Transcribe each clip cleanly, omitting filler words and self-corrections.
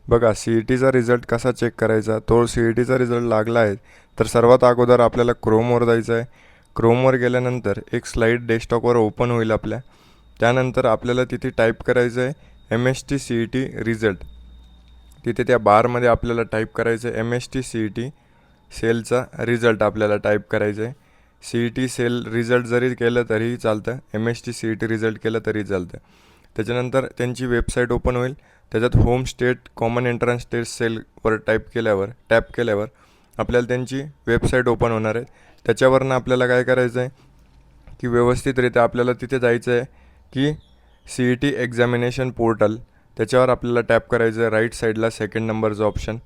बघा CETचा रिझल्ट कसा चेक करायचा. तो CETचा रिझल्ट लागला आहे तर सर्वात अगोदर आपल्याला क्रोमवर जायचं आहे. क्रोमवर गेल्यानंतर एक स्लाईड डेस्कटॉपवर ओपन होईल आपल्या. त्यानंतर आपल्याला तिथे टाईप करायचं आहे MST CET रिझल्ट. तिथे त्या बारमध्ये आपल्याला टाईप करायचं आहे MST CET सेलचा रिझल्ट आपल्याला टाईप करायचं आहे. CET सेल रिझल्ट जरी केलं तरीही चालतं, MST CET रिझल्ट केलं तरी चालतं. त्याच्यानंतर त्यांची वेबसाईट ओपन होईल. त्याच्यात home state common entrance test सेलवर टॅप केल्यावर आपल्याला त्यांची वेबसाईट ओपन होणार आहे. त्याच्यावरनं आपल्याला काय करायचं आहे की व्यवस्थितरित्या आपल्याला तिथे जायचं आहे की CET एक्झामिनेशन पोर्टल. त्याच्यावर आपल्याला टॅप करायचं आहे राईट साईडला सेकंड नंबरचं ऑप्शन.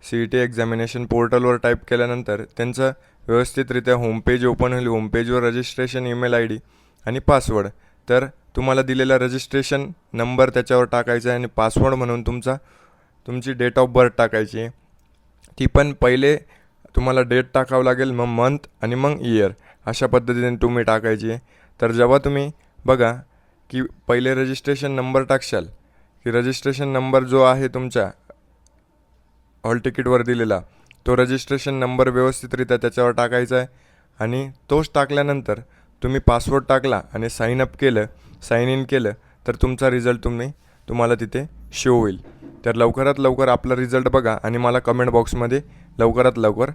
CET एक्झामिनेशन पोर्टलवर टाईप केल्यानंतर त्यांचं व्यवस्थितरित्या होमपेज ओपन होईल. होमपेजवर रजिस्ट्रेशन ईमेल ID आणि पासवर्ड. तर तुम्हाला दिलेला रजिस्ट्रेशन नंबर त्याच्यावर टाकायचा आहे आणि पासवर्ड म्हणून तुमची डेट ऑफ बर्थ टाकायची आहे. ती पण पहिले तुम्हाला डेट टाकावं लागेल, मग मंथ आणि मग इयर अशा पद्धतीने तुम्ही टाकायची आहे. तर जेव्हा तुम्ही बघा की पहिले रजिस्ट्रेशन नंबर टाकशाल की रजिस्ट्रेशन नंबर जो आहे तुमच्या हॉल तिकीटवर दिलेला तो रजिस्ट्रेशन नंबर व्यवस्थितरित्या त्याच्यावर टाकायचा आहे आणि तोच टाकल्यानंतर तुम्ही पासवर्ड टाकला आणि साइन इन केलं तर तुमचा रिझल्ट तुम्हाला तिथे शो होईल. तर लवकरात लवकर आपला रिझल्ट बघा आणि मला कमेंट बॉक्समध्ये लवकरात लवकर